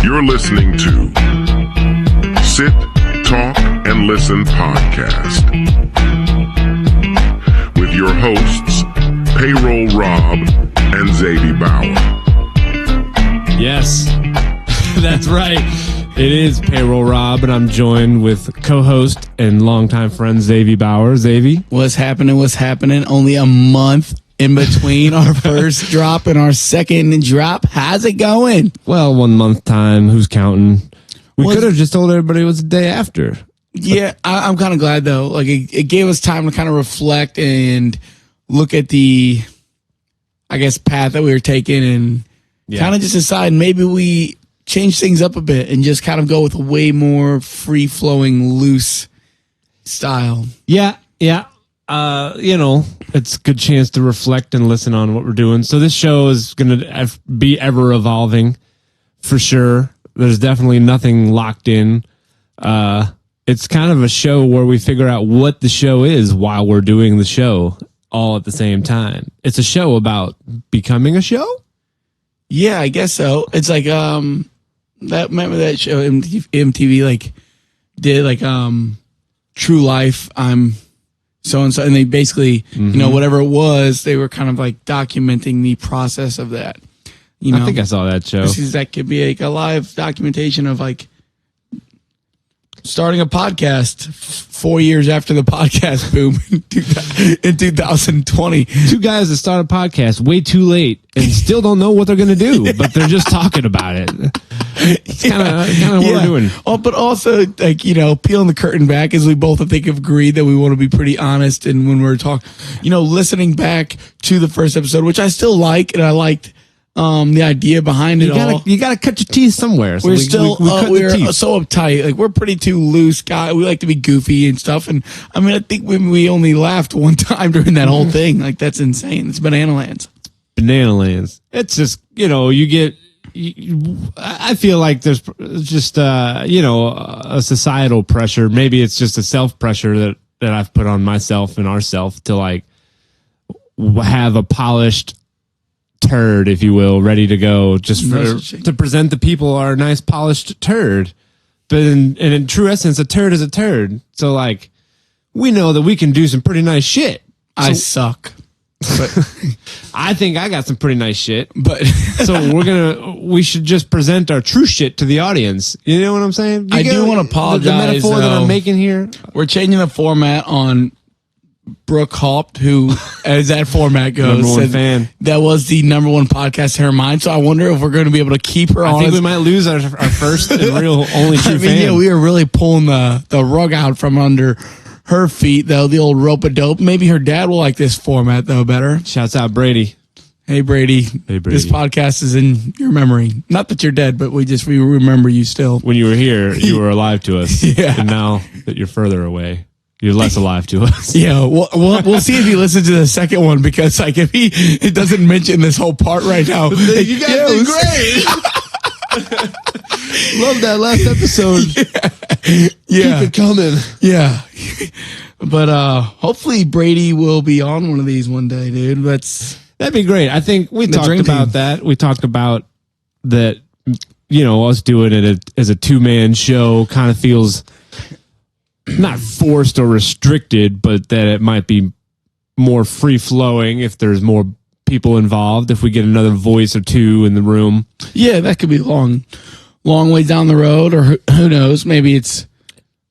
You're listening to Sit, Talk, and Listen podcast with your hosts, Payroll Rob and Zavy Bauer. Yes, that's right. It is Payroll Rob, and I'm joined with co-host and longtime friend Zavy Bauer. Zavy, what's happening? What's happening? Only a month in between our first drop and our second drop. How's it going? Well, 1 month time. Who's counting? We could have just told everybody it was the day after. Yeah, I'm kind of glad though. Like it gave us time to kind of reflect and look at the, I guess, path that we were taking and kind of just decide maybe we change things up a bit and just kind of go with a way more free flowing, loose style. Yeah. It's a good chance to reflect and listen on what we're doing. So this show is going to be ever evolving for sure. There's definitely nothing locked in. It's kind of a show where we figure out what the show is while we're doing the show all at the same time. It's a show about becoming a show. Yeah, I guess so. It's like, remember that show MTV like did like, True Life. I'm so-and-so, and they basically, whatever it was, they were kind of like documenting the process of that. I think I saw that show. That could be like a live documentation of like starting a podcast 4 years after the podcast boom in 2020. Two guys that start a podcast way too late and still don't know what they're going to do, but they're just talking about it. It's kind of what we're doing. Oh, but also, like, peeling the curtain back, as we both, I think, have agreed that we want to be pretty honest. And when we're talking, listening back to the first episode, which I still like, and I liked the idea behind it all. You got to cut your teeth somewhere. So we're so uptight. Like, we're pretty too loose guy. We like to be goofy and stuff. And I mean, I think we only laughed one time during that whole thing. Like, that's insane. It's Banana Lands. It's just, I feel like there's just, a societal pressure. Maybe it's just a self pressure that I've put on myself and ourselves to like have a polished turd, if you will, ready to go just to present the people our nice polished turd. But in true essence, a turd is a turd. So like, we know that we can do some pretty nice shit. I suck. But I think I got some pretty nice shit, but so we should just present our true shit to the audience. You know what I'm saying? I do want to apologize. The metaphor that I'm making here. We're changing the format on Brooke Haupt, who, as that format goes, number one fan. That was the number one podcast in her mind. So I wonder if we're going to be able to keep her on. I think we might lose our first and real only true fan. Yeah, we are really pulling the rug out from under her feet, though, the old rope-a-dope. Maybe her dad will like this format, though, better. Shouts out Brady. Hey, Brady. This podcast is in your memory. Not that you're dead, but we remember you still. When you were here, you were alive to us. Yeah. And now that you're further away, you're less alive to us. Yeah, we'll see if he listens to the second one, because like if he doesn't mention this whole part right now. You guys did great. Love that last episode. Yeah. Keep it coming. Yeah. But hopefully Brady will be on one of these one day, dude. That'd be great. I think we talked about that. We talked about that, us doing it as a two-man show kind of feels not forced or restricted, but that it might be more free-flowing if there's more people involved, if we get another voice or two in the room. Yeah, that could be long way down the road, or who knows, maybe it's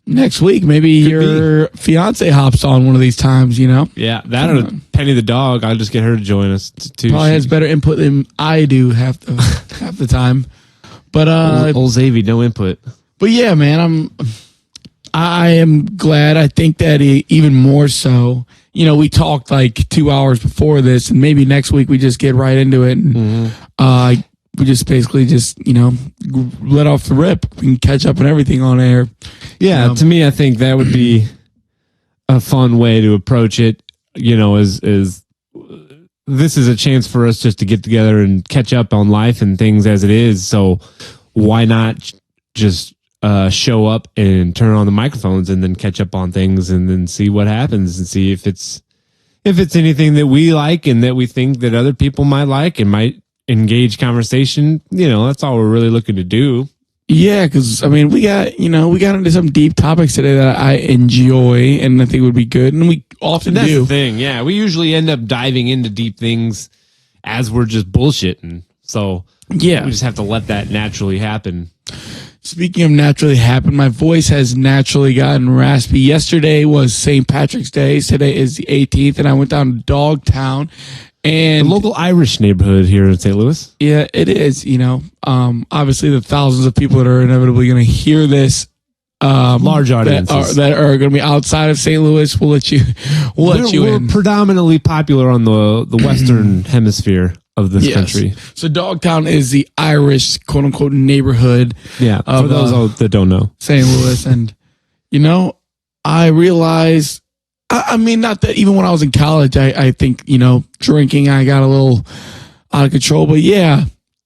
next week. Maybe your fiance hops on one of these times, Yeah, that or Penny the dog. I'll just get her to join us too. Probably has better input than I do half the time. But old Zavy, no input. But yeah, man, I am glad. I think that even more so, we talked like 2 hours before this, and maybe next week we just get right into it. And we just basically let off the rip. We can catch up on everything on air. Yeah, to me, I think that would be a fun way to approach it. Is this is a chance for us just to get together and catch up on life and things as it is. So why not just show up and turn on the microphones and then catch up on things and then see what happens and see if it's anything that we like and that we think that other people might like and might engage conversation. That's all we're really looking to do. Yeah, because I mean, we got into some deep topics today that I enjoy and I think would be good, and we often That's do. the thing. Yeah, we usually end up diving into deep things as we're just bullshitting. So Yeah. we just have to let that naturally happen. Speaking of naturally happen, my voice has naturally gotten raspy. Yesterday was St. Patrick's Day. Today is the 18th, and I went down to Dogtown. The And local Irish neighborhood here in St. Louis. yeah, it is. Obviously, the thousands of people that are inevitably going to hear this, Large audiences. that are going to be outside of St. Louis, we'll let you We're in. predominantly popular on the western hemisphere of this Yes. country. So Dogtown is the Irish quote unquote neighborhood Yeah, for of those that don't know. St. Louis. And, I realized, I mean, not that even when I was in college, I think, drinking, I got a little out of control. But yeah,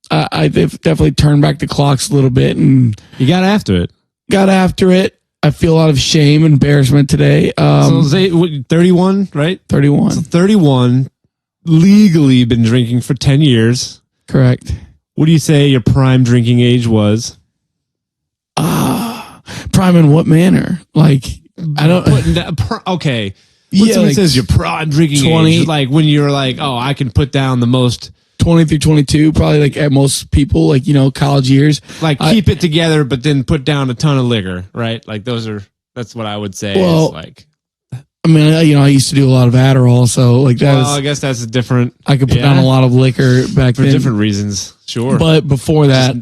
I definitely turned back the clocks a little bit and You got after it. got after it. I feel a lot of shame, embarrassment today. So say 31, right? 31. 31, legally been drinking for 10 years. Correct. What do you say your prime drinking age was? Prime in what manner? Like, I don't. Okay. Yeah, When someone like says your prime drinking 20 age, like when you're like, oh, I can put down the most, 20 through 22, probably like at most people, like, college years. like keep it together, but then put down a ton of liquor, right? Like that's what I would say. Well, is like, I mean, I used to do a lot of Adderall, so like that well, I guess that's a different. I could put down a lot of liquor back for then. different reasons. Sure. But before that,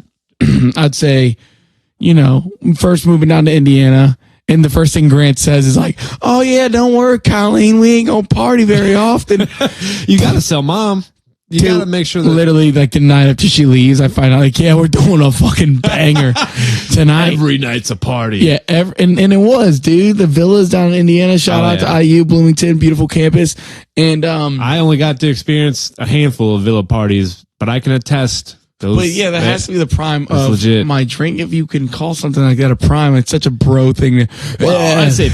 I'd say, first moving down to Indiana, and the first thing Grant says is like, "Oh yeah, don't worry, Colleen, we ain't gonna party very often." You got to sell mom. You got to make sure that literally like the night after she leaves, I find out like, yeah, we're doing a fucking banger tonight. every night's a party. Yeah, and it was, dude. The villas down in Indiana. Shout out to IU, Bloomington, beautiful campus. And I only got to experience a handful of villa parties, but I can attest. but yeah, that has to be the prime of legit. my drink. If you can call something like that a prime, it's such a bro thing. Well, I say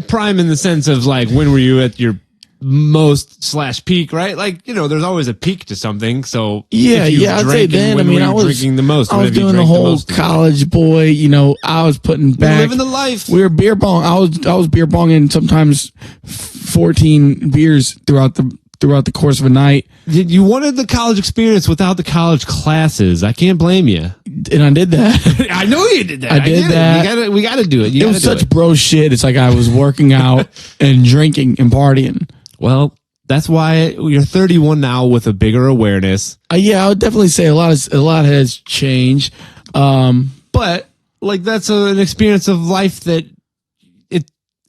prime in the sense of like when were you at your most / peak, right? Like, there's always a peak to something. So Yeah, if you I'd say drank, then. I when mean, were I you was drinking the most. I When was have you doing the drank whole most? college boy. I was putting back. Living the life. We were beer bong. I was beer bonging sometimes 14 beers throughout the course of a night, You wanted the college experience without the college classes. I can't blame you. and I did that. I know you did that. I did get that. It. We got to do it. It was such bro shit. It's like I was working out and drinking and partying. Well, that's why you're 31 now with a bigger awareness. Yeah, I would definitely say a lot has changed. But like that's an experience of life that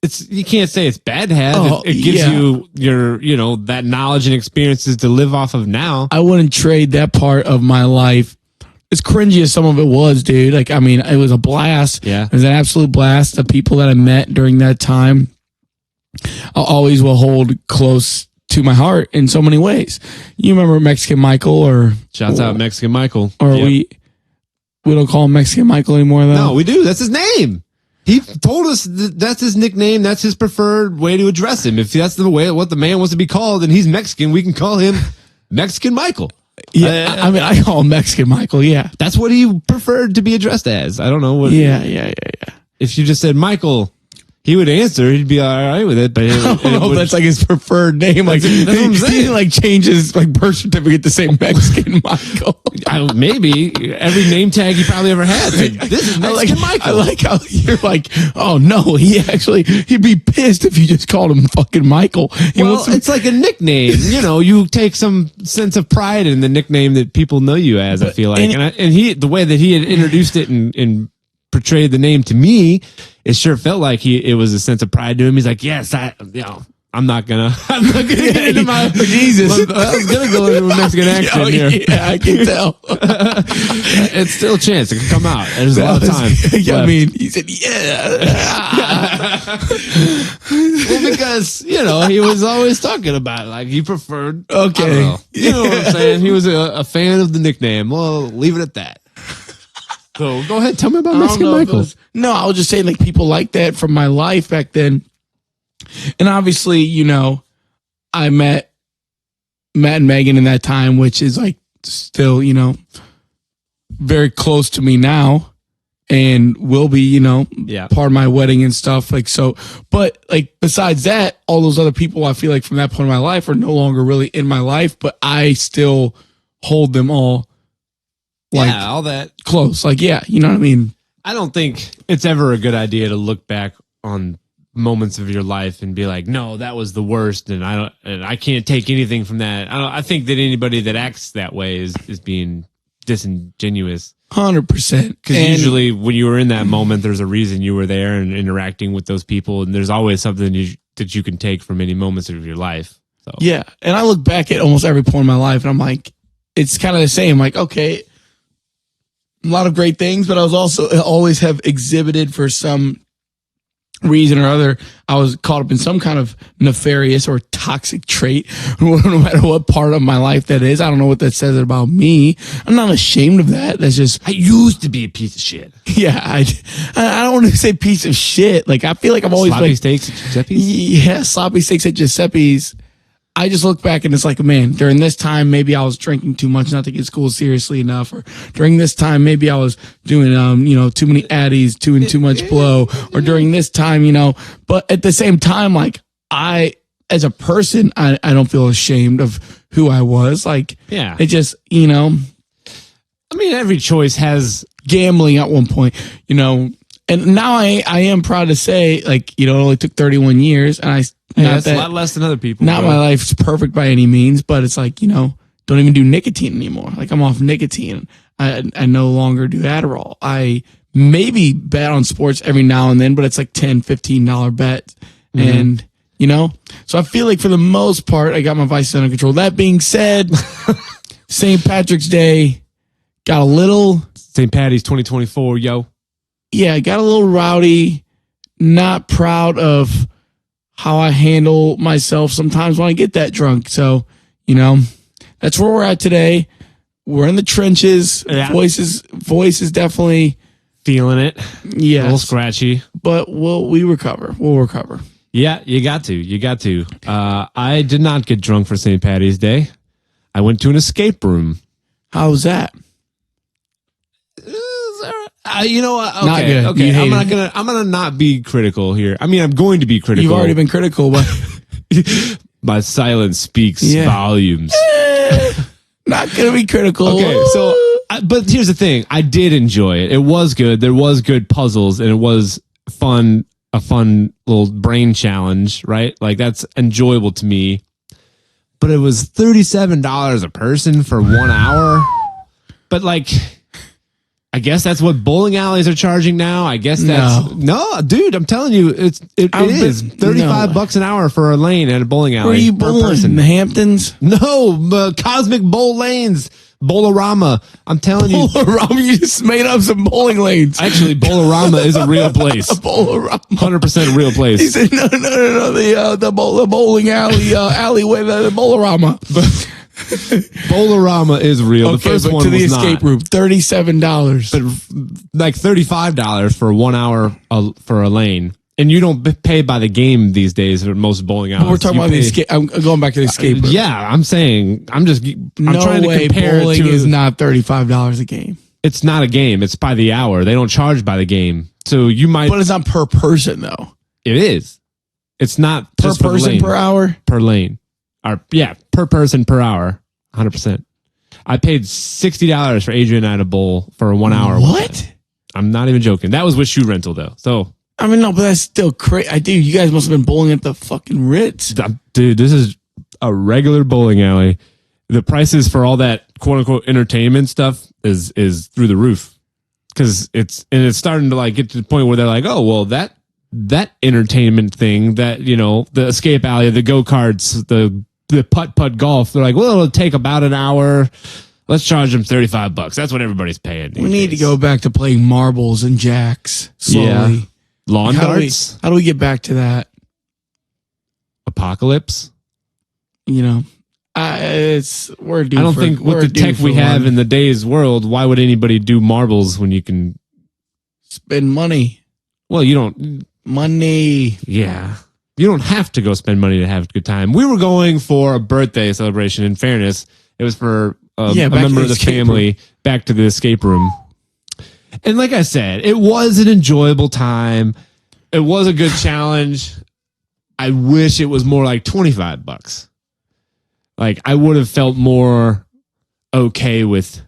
it's you can't say it's bad to have. Oh, It gives yeah. you your that knowledge and experiences to live off of now. I wouldn't trade that part of my life. As cringy as some of it was, dude. Like, I mean, it was a blast. Yeah. It was an absolute blast. The people that I met during that time, I always will hold close to my heart in so many ways. You remember Mexican Michael, or Shouts out Mexican Michael. or Yep. we don't call him Mexican Michael anymore though. No, we do. That's his name. He told us that's his nickname. That's his preferred way to address him. If that's the way what the man wants to be called, and he's Mexican, we can call him Mexican Michael. Yeah, I mean, I call him Mexican Michael. Yeah, That's what he preferred to be addressed as. I don't know what. yeah. If you just said Michael, he would answer. He'd be all right with it. But it, I don't know if that's like his preferred name. Like, That's what I'm he saying. didn't like change his like birth certificate to say Mexican Michael. maybe every name tag he probably ever had. Said, this is Mexican Michael. I like how you're like, oh no, he'd be pissed if you just called him fucking Michael. He Well, wants to- it's like a nickname. You take some sense of pride in the nickname that people know you as. I feel like, and he the way that he had introduced it and portrayed the name to me, it sure felt like it was a sense of pride to him. He's like, yes, I'm not gonna get into my Jesus. I was gonna go into a Mexican accent here. Yeah, I can tell. It's still a chance it can come out. There's a lot of time. Yeah, I left. mean, he said, yeah. Well, because he was always talking about it, like he preferred. Okay. I don't know. You know what I'm saying? He was a fan of the nickname. Well, leave it at that. So go ahead, tell me about I don't Mexican know if it Michael. was- no, I was just saying like people like that from my life back then. And obviously, I met Matt and Megan in that time, which is like still, very close to me now. and will be, Yeah. part of my wedding and stuff. Like, so, but like, besides that, all those other people I feel like from that point of my life are no longer really in my life, but I still hold them all like all that. close. Like, yeah, you know what I mean? I don't think it's ever a good idea to look back on moments of your life and be like, no, that was the worst, and I can't take anything from that. I think that anybody that acts that way is being disingenuous. 100%. Because usually when you were in that moment, there's a reason you were there and interacting with those people, and there's always something that you can take from any moments of your life. So yeah. And I look back at almost every point in my life and I'm like, it's kind of the same. Like, okay, a lot of great things, but I was also always have exhibited for some reason or other. I was caught up in some kind of nefarious or toxic trait, no matter what part of my life that is. I don't know what that says about me. I'm not ashamed of that. That's just, I used to be a piece of shit. yeah, I don't want to say piece of shit. Like, I feel like I'm always Sloppy like, steaks at Giuseppe's? yeah, sloppy steaks at Giuseppe's. I just look back and it's like, man, during this time, maybe I was drinking too much not to get school seriously enough. Or during this time, maybe I was doing, too many addies, too much blow. Or during this time, but at the same time, like as a person, I don't feel ashamed of who I was. Like, Yeah. it just, I mean, every choice has. gambling at one point, and now I am proud to say, like, it only took 31 years and That's a lot less than other people. not my life's perfect by any means, but it's like, don't even do nicotine anymore. Like, I'm off nicotine. I no longer do Adderall. I maybe bet on sports every now and then, but it's like $10, $15 bet. And, so I feel like for the most part, I got my vices under control. That being said, St. Patrick's Day got a little, St. Patty's 2024, yo. got a little rowdy, not proud of how I handle myself sometimes when I get that drunk. So, that's where we're at today. We're in the trenches. Yeah. Voices definitely, Feeling it. A little yes, scratchy. but we recover. We'll recover. Yeah, you got to. You got to. I did not get drunk for St. Patty's Day. I went to an escape room. How was that? You know what? Okay, Not good. okay. You hate I'm gonna not be critical here. I mean, I'm going to be critical. You've already been critical, but My silence speaks Yeah. volumes. not gonna be critical. Okay, so but here's the thing. I did enjoy it. It was good. There was good puzzles, and it was fun. A fun little brain challenge, right? Like, that's enjoyable to me. But it was $37 a person for 1 hour. But like, I guess that's what bowling alleys are charging now. I guess that's no, dude. I'm telling you, it is $35 an hour for a lane at a bowling alley. where are you per bowling? person. In the Hamptons? No, Cosmic Bowl Lanes, Bowlerama. I'm telling you. Bowlerama, you just made up some bowling lanes. Actually, Bowlerama is a real place. Bowlerama. 100% a real He place. said, no, the bowling alley, alleyway, the Bowlerama. Bowlerama is real. Okay, the first but one to the was escape not. room, $37. But like $35 for 1 hour for a lane. And you don't pay by the game these days at most bowling alleys. We're talking You about the pay- escape. I'm going back to the escape room. Yeah, I'm saying, I'm No trying to way, compare it bowling to. is not $35 a game. It's not a game. It's by the hour. They don't charge by the game. So you might. But it's not per person, though. It is. It's not Per just for the person lane. per hour? Per lane. Or yeah, per person per hour. 100%. I paid $60 for Adrian and I to bowl for 1 hour. What? I'm not even joking. That was with shoe rental though. So, I mean, no, but that's still crazy. I do. You guys must have been bowling at the fucking Ritz. dude, this is a regular bowling alley. The prices for all that quote unquote entertainment stuff is through the roof. Cause it's starting to like get to the point where they're like, oh, well, that entertainment thing, that, the escape alley, the go-karts, the putt golf, they're like, well, it'll take about an hour. Let's charge them $35. That's what everybody's paying. We need to go back to playing marbles and jacks slowly. Yeah. Lawn How darts, do we get back to that? apocalypse. We're due. I don't think we're with the due tech for we have one. in the day's world, why would anybody do marbles when you can? Spend money. Well, you don't. Money. Yeah. You don't have to go spend money to have a good time. We were going for a birthday celebration. In fairness, it was for a back to member the of the escape family back to the escape room. And like I said, it was an enjoyable time. It was a good challenge. I wish it was more like $25. Like I would have felt more okay with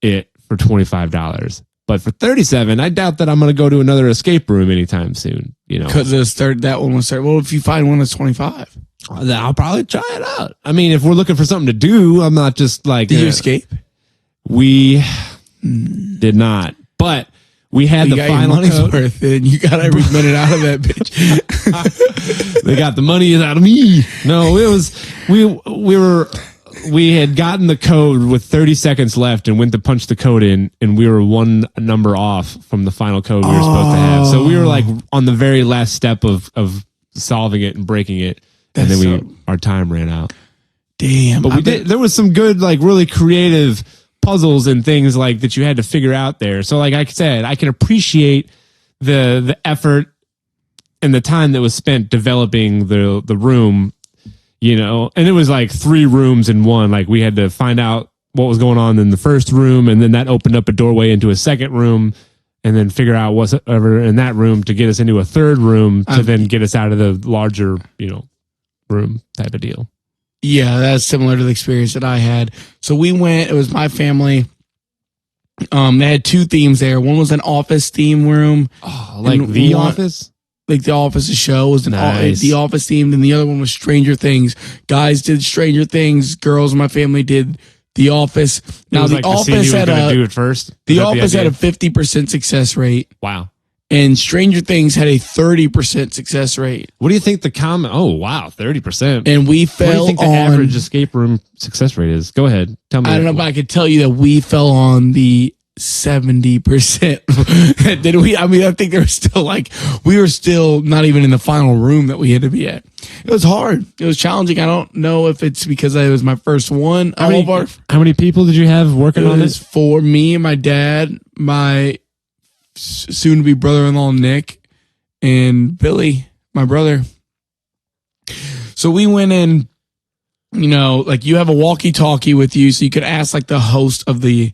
it for $25. But for $37, I doubt that I'm going to go to another escape room anytime soon. You know, Because that one was 30. Well, if you find one that's 25, I'll probably try it out. I mean, if we're looking for something to do, I'm not just like did you escape? We did not, but we had You the got your final money's code. worth, and you got every minute out of that bitch. They got the money out of me. No, it was we had gotten the code with 30 seconds left and went to punch the code in, and we were one number off from the final code we were supposed to have. So we were like on the very last step of solving it and breaking it, and then our time ran out. Damn, But we did. There was some good, like really creative puzzles and things like that you had to figure out there. So like I said, I can appreciate the effort and the time that was spent developing the room, you know, and it was like 3 rooms in one. Like we had to find out what was going on in the first room, and then that opened up a doorway into a second room, and then figure out whatever in that room to get us into a third room to then get us out of the larger, you know, room type of deal. Yeah, that's similar to the experience that I had. So we went, it was my family. They had 2 themes there. One was an office theme room. Oh, like And The one- Office? Like the Office show was Nice. the Office themed, and the other one was Stranger Things. Guys did Stranger Things. Girls in my family did The Office. Now It was the like the scene Office you was had gonna do a it first. Is the that Office had idea? a 50% success rate, Wow. and Stranger Things had a 30% success rate. What do you think the comment? Oh wow, 30%. And we What do you fell think the on. average escape room success rate is? Go ahead, tell me. I don't know, but I could tell you that we fell on the 70%. Did we? I mean, I think there was still like, we were still not even in the final room that we had to be at. It was hard. It was challenging. I don't know if it's because it was my first one. how many people did you have working It on was this? for me, my dad, my soon to be brother-in-law, Nick, and Billy, my brother. So we went in, you know, like you have a walkie-talkie with you, so you could ask like the host of the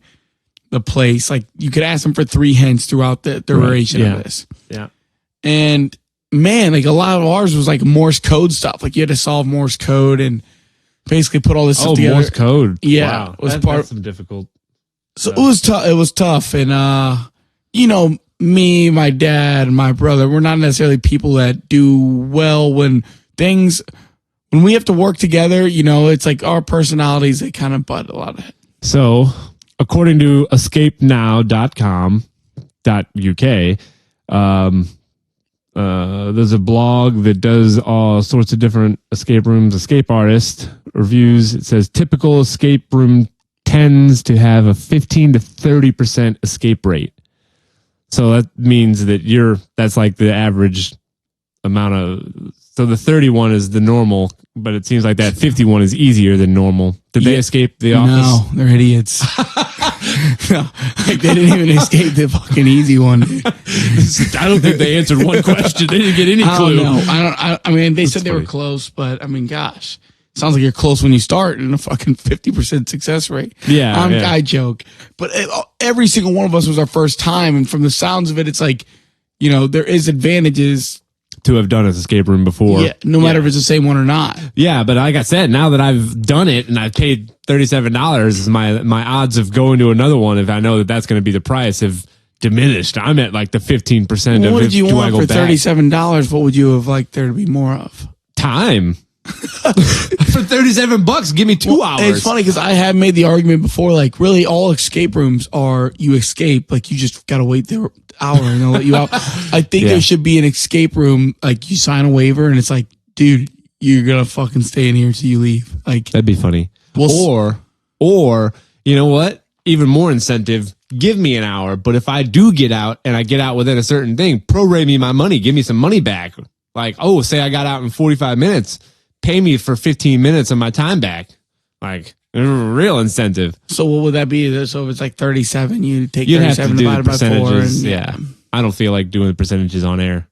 place, like you could ask them for 3 hints throughout the duration yeah. of this. Yeah. And man, like a lot of ours was like Morse code stuff. Like you had to solve Morse code and basically put all this stuff Oh, together. Morse code. Yeah, wow. it was That's part- some difficult. So it was tough. It was tough, and you know, me, my dad, and my brother, we're not necessarily people that do well when we have to work together. You know, it's like our personalities that kind of butt a lot of it. So, according to escapenow.com.uk, there's a blog that does all sorts of different escape rooms, escape artist reviews. It says typical escape room tends to have a 15 to 30% escape rate. So that means that that's like the average amount of, so the 31 is the normal, but it seems like that 51 is easier than normal. Did they escape the office? No, they're idiots. No, like they didn't even escape the fucking easy one. Dude. I don't think they answered one question. They didn't get any I clue. don't know. I mean, they said they were funny. close, but I mean, gosh, sounds like you're close when you start and a fucking 50% success rate. Yeah, I joke, but every single one of us was our first time, and from the sounds of it, it's like, you know, there is advantages. To have done an escape room before. Yeah, no matter if it's the same one or not. Yeah, but like I said, now that I've done it and I've paid $37, my odds of going to another one, if I know that that's going to be the price, have diminished. I'm at like the 15% What of did you do I want go for back? $37? What would you have liked there to be more of? Time. For $37, give me 2 hours. It's funny because I have made the argument before, like really all escape rooms are you escape, like you just got to wait the hour and they'll let you out. I think Yeah. there should be an escape room, like you sign a waiver and it's like, dude, you're going to fucking stay in here until you leave. Like, That'd be funny. Well, Or you know what? Even more incentive. Give me an hour, but if I do get out and I get out within a certain thing, prorate me my money. Give me some money back. Like, oh, say I got out in 45 minutes, pay me for 15 minutes of my time back. Like, real incentive. so what would that be? So if it's like 37, you take You'd have to 37 do the divided by 4. And, percentages. Yeah. I don't feel like doing the percentages on air.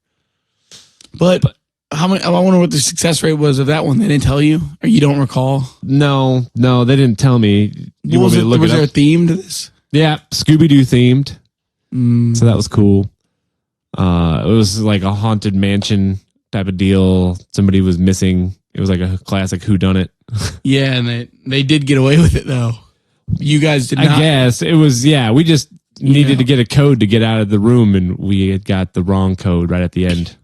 But how many? I wonder what the success rate was of that one. They didn't tell you, or you don't recall. No, they didn't tell me. You want was me to look was it there a up? theme to this? Yeah, Scooby-Doo themed. So that was cool. It was like a haunted mansion type of deal. Somebody was missing. It was like a classic whodunit. Yeah, and they did get away with it though. You guys did not. I guess it was. Yeah, we just needed to get a code to get out of the room, and we had got the wrong code right at the end.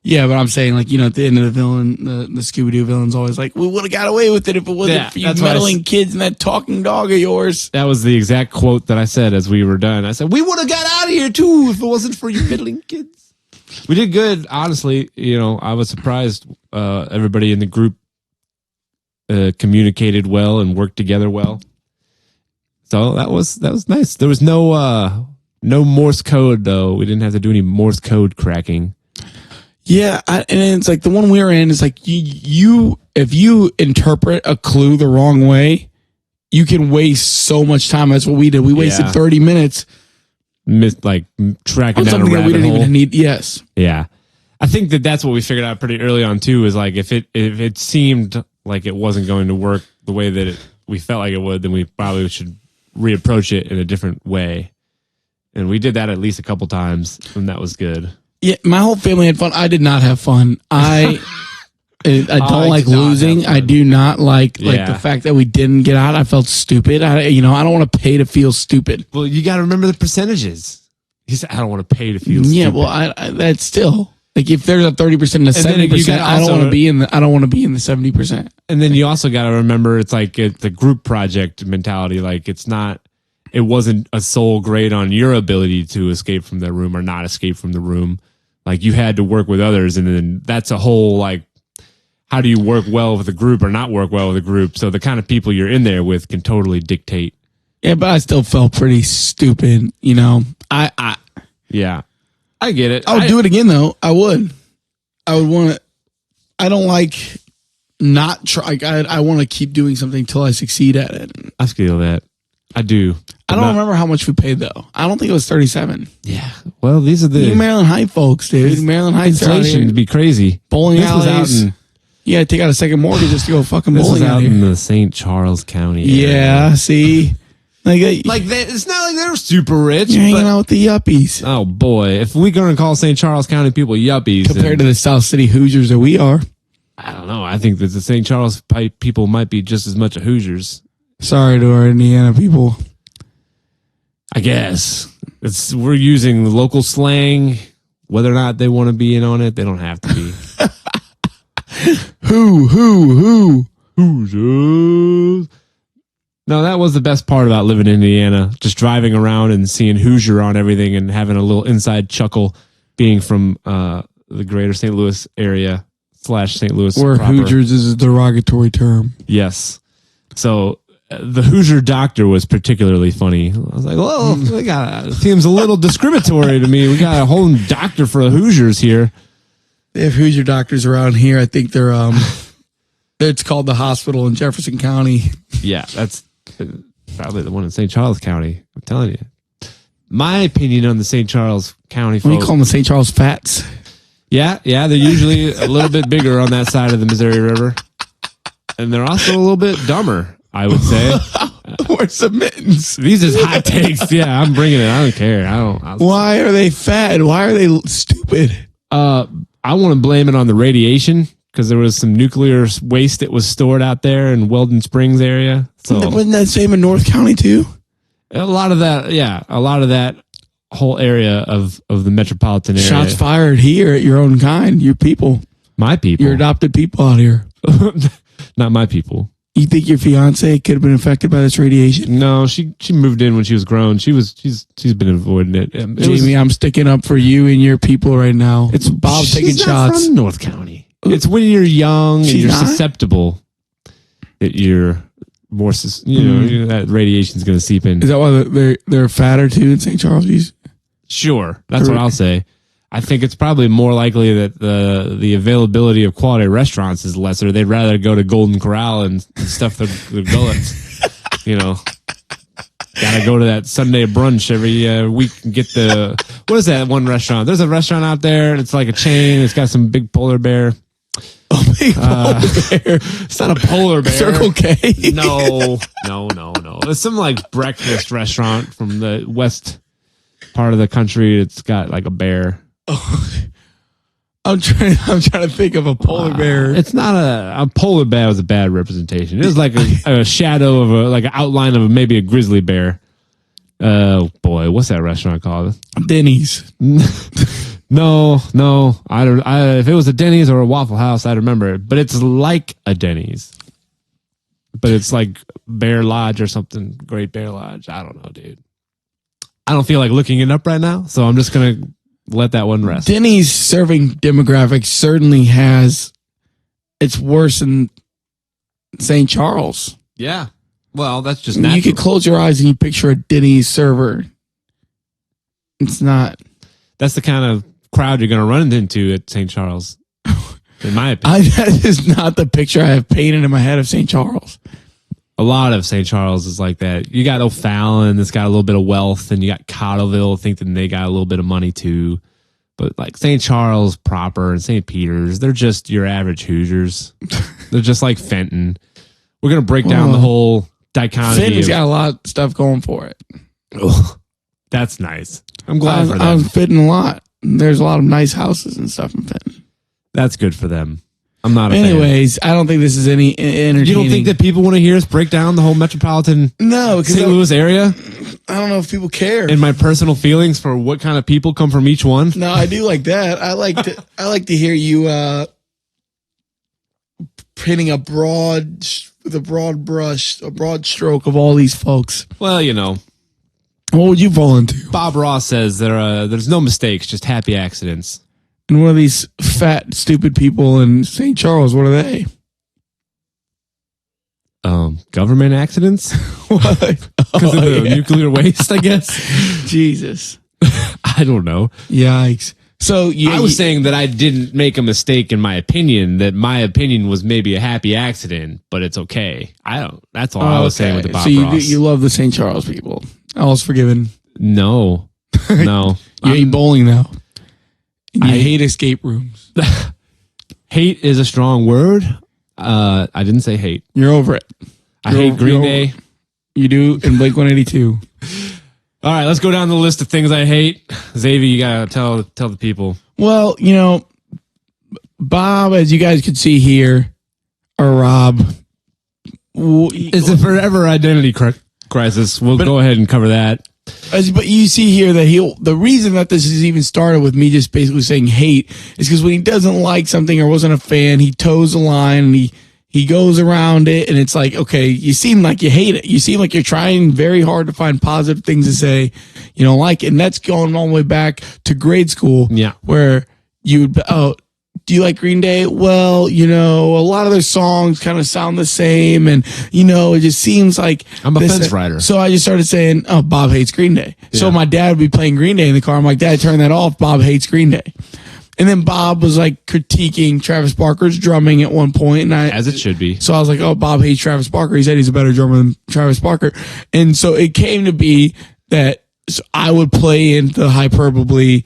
Yeah, but I'm saying, like, at the end of the villain, the Scooby-Doo villain's always like, we would have got away with it if it wasn't for you meddling kids and that talking dog of yours. That was the exact quote that I said as we were done. I said, we would have got out of here too if it wasn't for you meddling kids. We did good, honestly. I was surprised. Everybody in the group communicated well and worked together well. So that was nice. There was no Morse code though. We didn't have to do any Morse code cracking. Yeah, and it's like the one we were in is like you if you interpret a clue the wrong way, you can waste so much time. That's what we did. We wasted 30 minutes. Tracking down a something that we rabbit didn't hole. even need. Yes. Yeah. I think that's what we figured out pretty early on too, is like if it seemed like it wasn't going to work the way that we felt like it would, then we probably should reapproach it in a different way. And we did that at least a couple times, and that was good. Yeah, my whole family had fun. I did not have fun. I don't like losing. I do not like the fact that we didn't get out. I felt stupid. I don't want to pay to feel stupid. Well, you got to remember the percentages. He said, I don't want to pay to feel stupid. Yeah, well, I that's still like if there's a 30% and a 70%, I don't want to be in the 70%. And then you also got to remember it's like it's a group project mentality. Like it wasn't a sole grade on your ability to escape from the room or not escape from the room. Like you had to work with others, and then that's a whole like, how do you work well with a group or not work well with a group? So the kind of people you're in there with can totally dictate. Yeah, but I still felt pretty stupid. I get it. I would do it again though. I would want to. I don't like not try. I want to keep doing something till I succeed at it. I feel that. I do. I don't remember how much we paid though. I don't think it was 37. Yeah. Well, these are the Maryland Heights folks, dude. Maryland Heights inflation would be crazy. Bowling alleys. You gotta take out a second mortgage just to go fucking bowling. This is out in the St. Charles County area. Yeah. See, it's not like they're super rich. You're hanging out with the yuppies. Oh boy, if we're gonna call St. Charles County people yuppies compared to the South City Hoosiers that we are, I don't know. I think that the St. Charles people might be just as much a Hoosiers. Sorry to our Indiana people. I guess we're using the local slang. Whether or not they want to be in on it, they don't have to be. Who? Hoosiers. No, that was the best part about living in Indiana. Just driving around and seeing Hoosier on everything and having a little inside chuckle being from the greater St. Louis area / St. Louis where proper. Hoosiers is a derogatory term. Yes. So the Hoosier doctor was particularly funny. I was like, well, it seems a little discriminatory to me. We got a whole doctor for the Hoosiers here. They have Hoosier doctors around here. I think they're it's called the hospital in Jefferson County. Yeah, that's probably the one in St. Charles County. I'm telling you. My opinion on the St. Charles County folks. What do you call them, the St. Charles Fats? Yeah, they're usually a little bit bigger on that side of the Missouri River. And they're also a little bit dumber, I would say. Where's the mittens? These is hot takes. Yeah, I'm bringing it. I don't care. Why are they fat? Why are they stupid? I want to blame it on the radiation because there was some nuclear waste that was stored out there in Weldon Springs area. So wasn't that same in North County too? A lot of that whole area of the metropolitan area. Shots fired here at your own kind, your people. My people. Your adopted people out here. Not my people. You think your fiance could have been affected by this radiation? No, she moved in when she was grown. She's been avoiding it. Jamie, I'm sticking up for you and your people right now. It's Bob taking shots. From North County. It's when you're young and you're susceptible that you're more, that radiation's going to seep in. Is that why they're fatter too in St. Charles? Sure, that's what I'll say. I think it's probably more likely that the availability of quality restaurants is lesser. They'd rather go to Golden Corral and stuff their gullets. Gotta go to that Sunday brunch every week and get what is that one restaurant? There's a restaurant out there and it's like a chain. It's got some big polar bear. Oh, big polar bear. It's not a polar bear. Circle K. No. It's some like breakfast restaurant from the West part of the country that's got like a bear. I'm trying to think of a polar bear. It's not a polar bear was a bad representation. It was like a shadow of like an outline of maybe a grizzly bear. Oh boy, what's that restaurant called? Denny's. No, I don't. If it was a Denny's or a Waffle House, I'd remember it. But it's like a Denny's. But it's like Bear Lodge or something. Great Bear Lodge. I don't know, dude. I don't feel like looking it up right now, so I'm just gonna let that one rest. Denny's serving demographic certainly has. It's worse than St. Charles. Yeah. Well, that's just I mean, natural. you could close your eyes and you picture a Denny's server. It's not. That's the kind of crowd you're gonna run into at St. Charles, in my opinion. That is not the picture I have painted in my head of St. Charles. A lot of St. Charles is like that. You got O'Fallon that's got a little bit of wealth, and you got Cottleville thinking they got a little bit of money too. But like St. Charles proper and St. Peter's, they're just your average Hoosiers. They're just like Fenton. We're going to break down the whole dichotomy. Fenton's got a lot of stuff going for it. That's nice. I'm glad for them. I was Fenton a lot. There's a lot of nice houses and stuff in Fenton. That's good for them. I'm not a Anyways, I don't think this is any entertaining. You don't think that people want to hear us break down the whole metropolitan No, St. Louis area I don't know if people care. and my personal feelings for what kind of people come from each one? No, I do like that. I like to hear you painting a broad stroke of all these folks. Well, you know, What would you fall into? Bob Ross says there's no mistakes, just happy accidents. And one of these fat, stupid people in St. Charles, what are they? Government accidents? What? Because of the nuclear waste, I guess. Jesus. I don't know. Yikes. So I was saying that I didn't make a mistake in my opinion, that my opinion was maybe a happy accident, but it's okay. That's all I was saying with the Bob so Ross. you love the St. Charles people. All's forgiven. No. You hate bowling now. And you hate escape rooms. Hate is a strong word. I didn't say hate. You're over it. I hate Green Day. You do in Blink 182. All right, let's go down the list of things I hate. Xavier, you gotta tell the people. Well, Bob, as you guys can see here, or Rob, It's a forever identity crisis. We'll go ahead and cover that. But you see here that the reason that this has even started with me just basically saying hate is because when he doesn't like something or wasn't a fan, he toes the line and he goes around it, and it's like, okay, you seem like you hate it. You seem like you're trying very hard to find positive things to say you don't like it. And that's going all the way back to grade school. Yeah. Where do you like Green Day? Well, a lot of their songs kind of sound the same, and it just seems like I'm a fence rider. So I just started saying, "Oh, Bob hates Green Day." Yeah. So my dad would be playing Green Day in the car. I'm like, "Dad, turn that off. Bob hates Green Day." And then Bob was like critiquing Travis Barker's drumming at one point, and as it should be. So I was like, "Oh, Bob hates Travis Barker. He said he's a better drummer than Travis Barker." And so it came to be that I would play into hyperbole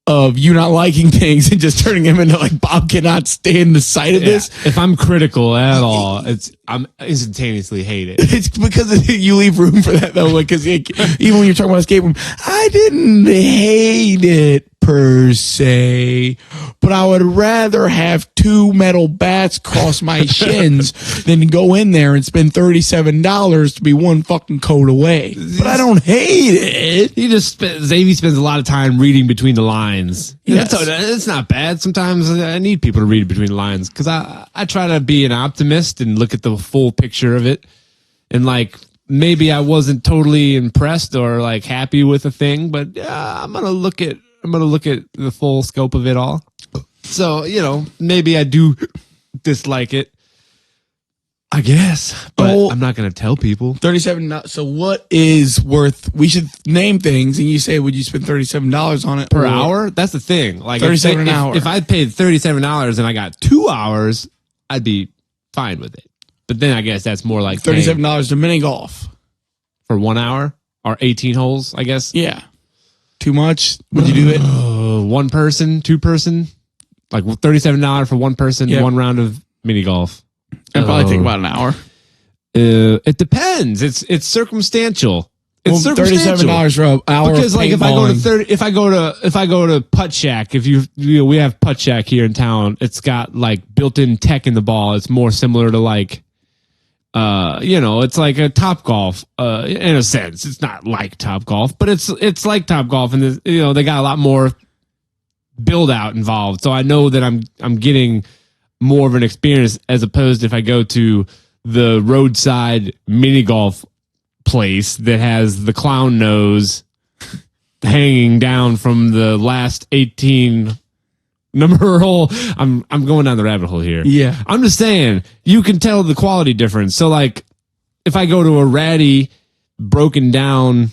of you not liking things and just turning him into like, Bob cannot stand the sight of this. If I'm critical at all, I'm instantaneously hate it. It's because you leave room for that though, because even when you're talking about escape room, I didn't hate it per se, but I would rather have 2 metal bats cross my shins than go in there and spend $37 to be one fucking coat away. But I don't hate it. Xavier spends a lot of time reading between the lines. Yes. It's not bad. Sometimes I need people to read between the lines because I try to be an optimist and look at the full picture of it. And like, maybe I wasn't totally impressed or like happy with a thing, but I'm going to look at the full scope of it all. So, maybe I do dislike it, I guess, but I'm not going to tell people. $37. So what is worth, we should name things, and you say, would you spend $37 on it Per hour? That's the thing. Like $37 an hour. If I paid $37 and I got 2 hours, I'd be fine with it. But then I guess that's more like $37 to mini golf for 1 hour or 18 holes, I guess. Yeah. Too much? Would you do it? 1 person, 2 person, like $37 for 1 person, Yep. 1 round of mini golf. It'd probably take about an hour. It depends. It's circumstantial. It's circumstantial. $37 for an hour. Because of like if I go to Putt Shack, we have Putt Shack here in town. It's got like built-in tech in the ball. It's more similar to like, it's like a Top Golf in a sense. It's not like Top Golf, but it's like Top Golf, and they got a lot more build out involved. So I know that I'm getting more of an experience as opposed to if I go to the roadside mini golf place that has the clown nose hanging down from the last 18 number hole. I'm going down the rabbit hole here. Yeah. I'm just saying you can tell the quality difference. So like if I go to a ratty broken down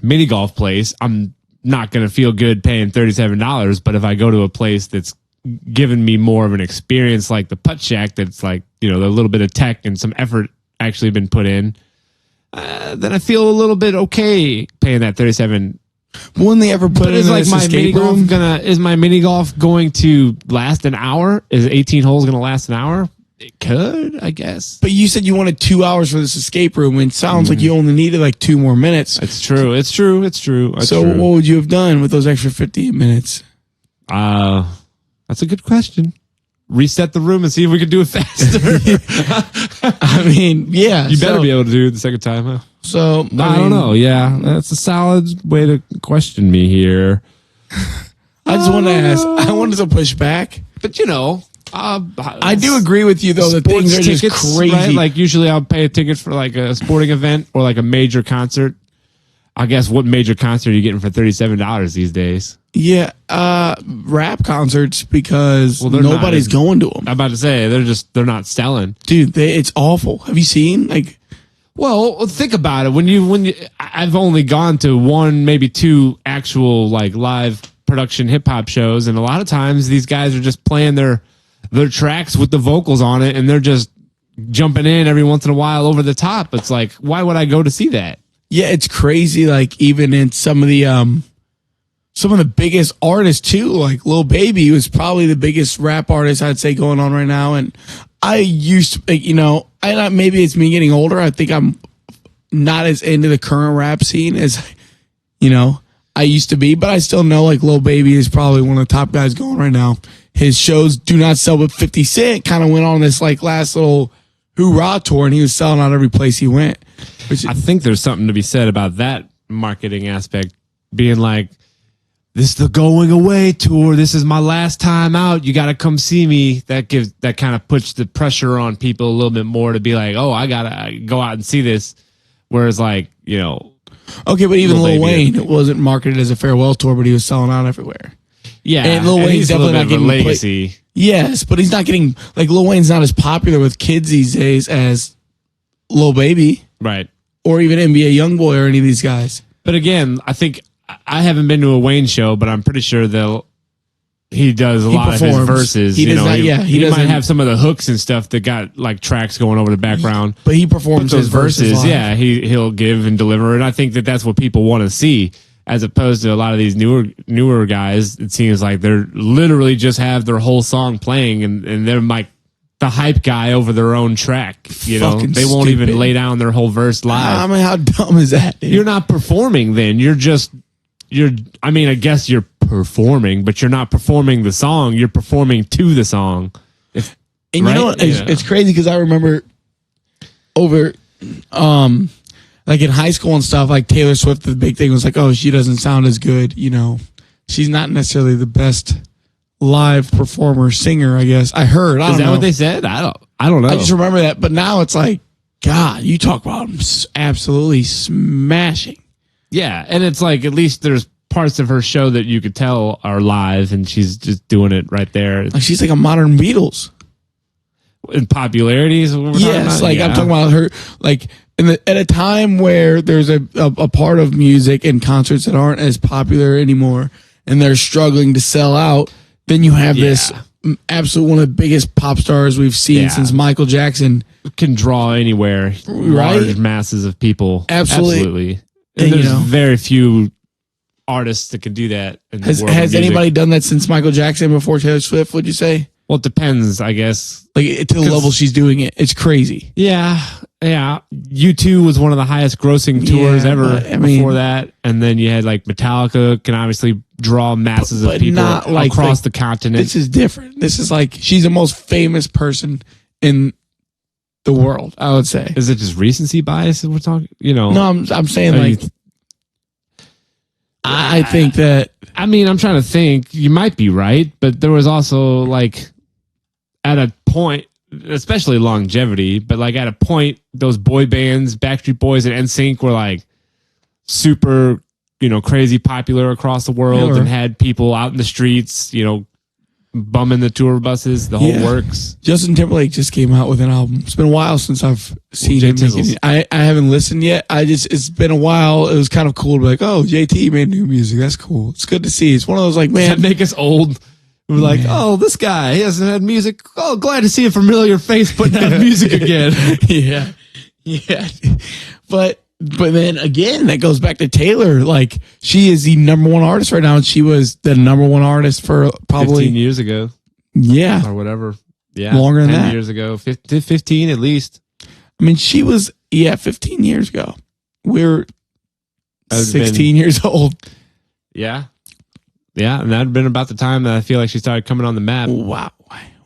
mini golf place, I'm not going to feel good paying $37. But if I go to a place that's given me more of an experience like the Putt Shack, that's like, a little bit of tech and some effort actually been put in, then I feel a little bit okay paying that $37. Wouldn't they ever put in like my mini golf is my mini golf going to last an hour? Is 18 holes going to last an hour? It could, I guess. But you said you wanted 2 hours for this escape room, and it sounds like you only needed like 2 more minutes. It's true. It's true. What would you have done with those extra 15 minutes? That's a good question. Reset the room and see if we can do it faster. I mean, yeah. You better be able to do it the second time, huh? So I don't know. Yeah, that's a solid way to question me here. I just want to ask. I wanted to push back, but I do agree with you though that things are just crazy. Right? Like usually I'll pay a ticket for like a sporting event or like a major concert. I guess what major concert are you getting for $37 these days? Yeah, rap concerts because they're nobody's going to them. I'm about to say they're not selling, dude. It's awful. Have you seen like? Well, think about it. When you, I've only gone to one, maybe two actual like live production hip hop shows, and a lot of times these guys are just playing their tracks with the vocals on it, and they're just jumping in every once in a while over the top. It's like, why would I go to see that? Yeah, it's crazy. Like even in some of the biggest artists too, like Lil Baby was probably the biggest rap artist I'd say going on right now. And I used to, maybe it's me getting older. I think I'm not as into the current rap scene as, I used to be, but I still know like Lil Baby is probably one of the top guys going right now. His shows do not sell, but 50 Cent kind of went on this like last little hoorah tour and he was selling out every place he went. I think there's something to be said about that marketing aspect being like, this is the going away tour. This is my last time out. You got to come see me. That kind of puts the pressure on people a little bit more to be like, oh, I got to go out and see this. Whereas like, okay, but even Lil Wayne, it wasn't marketed as a farewell tour, but he was selling out everywhere. Yeah. And Lil Wayne's definitely not getting legacy. Yes, but he's not getting like Lil Wayne's not as popular with kids these days as Lil Baby. Right. Or even NBA Youngboy or any of these guys. But again, I think I haven't been to a Wayne show, but I'm pretty sure he does a lot of his verses. He might have some of the hooks and stuff that got like tracks going over the background. But he performs those his verses live. Yeah, he'll give and deliver, and I think that's what people want to see, as opposed to a lot of these newer guys. It seems like they're literally just have their whole song playing, and they're like the hype guy over their own track. They won't stupid. even lay down their whole verse live. I mean, how dumb is that, dude? You're not performing then. I guess you're performing, but you're not performing the song. You're performing to the song. And you know what? It's crazy because I remember over, like in high school and stuff, like Taylor Swift, the big thing was like, oh, she doesn't sound as good. She's not necessarily the best live performer, singer, I guess. I heard. Is that what they said? I don't know. I just remember that. But now it's like, God, you talk about him absolutely smashing. Yeah, and it's like at least there's parts of her show that you could tell are live, and she's just doing it right there. Like she's like a modern Beatles in popularity. Is what we're yes, like I'm talking about her. Like at a time where there's a part of music and concerts that aren't as popular anymore, and they're struggling to sell out. Then you have this absolute one of the biggest pop stars we've seen since Michael Jackson. Can draw anywhere, large masses of people. Absolutely. And there's very few artists that can do that in the world of Has music. anybody done that since Michael Jackson before Taylor Swift, would you say? Well, it depends, I guess. Like to the level she's doing it. It's crazy. Yeah. Yeah, U2 was one of the highest grossing tours Yeah, ever but, I mean- before that. And then you had like Metallica can obviously draw masses But of people not like- across like, the continent. This is different. This is like she's the most famous person in the world, I would say. Is it just recency bias that we're talking? You know, No, I'm saying Are you- like I think that I mean, I'm trying to think. You might be right, but there was also like at a point, especially longevity, but like at a point, those boy bands, Backstreet Boys and NSYNC were like super, crazy popular across the world Sure. and had people out in the streets, bumming the tour buses, the whole Yeah. works. Justin Timberlake just came out with an album. It's been a while since I've seen Jay him. Tizzles. I haven't listened yet. It's been a while. It was kind of cool to be like, oh, JT made new music. That's cool. It's good to see. It's one of those like, Does that man, make us old? We're like, oh, this guy, he hasn't had music. Oh, glad to see a familiar face putting out music again. yeah, yeah. But then again, that goes back to Taylor. Like she is the number one artist right now, and she was the number one artist for 15 probably years ago yeah. or whatever. Yeah. Longer than 10 that. years ago. 15 at least. I mean, she was 15 years ago. We're That would've 16 years old. Yeah. Yeah. And that had been about the time that I feel like she started coming on the map. Wow,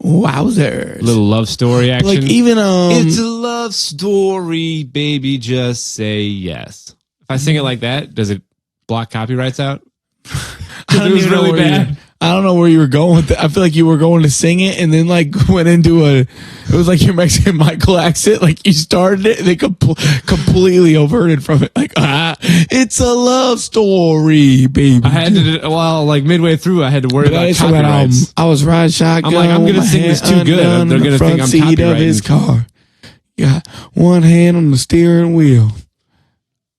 wowzers! Little love story action. Like even it's a love story, baby. Just say yes. If I sing it like that, does it block copyrights out? I don't it was even know really where bad. I don't know where you were going with it. I feel like you were going to sing it and then like went into it was like your Mexican Michael accent. Like you started it and they completely overted from it. Like, it's a love story, baby. I had to, like midway through, I had to worry But I about used to that album. copyrights. I was riding shotgun. I'm like, I'm with gonna my sing this hand too good. undone They're in gonna the front think I'm seat of his car. Got one hand on the steering wheel.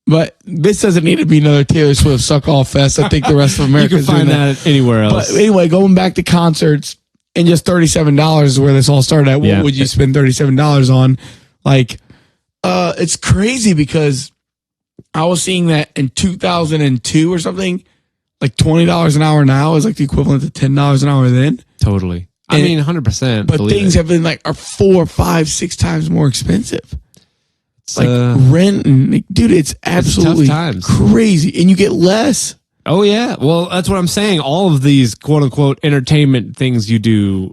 But this doesn't need to be another Taylor Swift suck off fest. I think the rest of You America can find that anywhere else. But anyway, going back to concerts and just $37 is where this all started at. Yeah. What would you spend $37 on? Like, it's crazy because I was seeing that in 2002 or something, like $20 an hour now is like the equivalent to $10 an hour then. Totally. I And- mean, 100%. But believe things it. have been like are 4, 5, 6 times more expensive. It's, Like rent and like, dude, it's absolutely times. crazy, and you get less. oh yeah. Well, that's what I'm saying. All of these quote unquote entertainment things you do,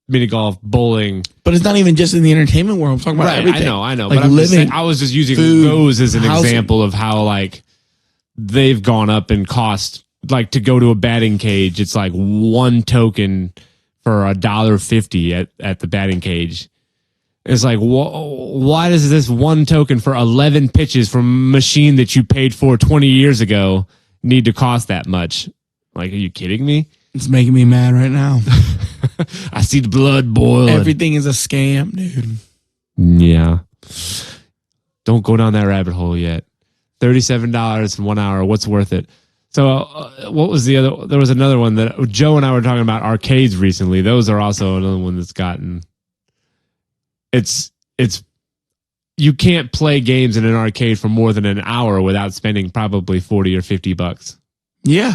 mini golf, bowling. But it's not even just in the entertainment world. I'm talking about everything. I know. Like but I'm just living, saying, I was just using food, those as an housing. example of how like they've gone up in cost. Like to go to a batting cage, it's like one token for $1.50 at the batting cage. It's like, why does this one token for 11 pitches from a machine that you paid for 20 years ago need to cost that much? Like, are you kidding me? It's making me mad right now. I see the blood boiling. Everything is a scam, dude. Yeah. Don't go down that rabbit hole yet. $37 in 1 hour. What's worth it? So what was the other? There was another one that Joe and I were talking about arcades recently. Those are also another one that's gotten. It's you can't play games in an arcade for more than an hour without spending probably $40 or $50. Yeah.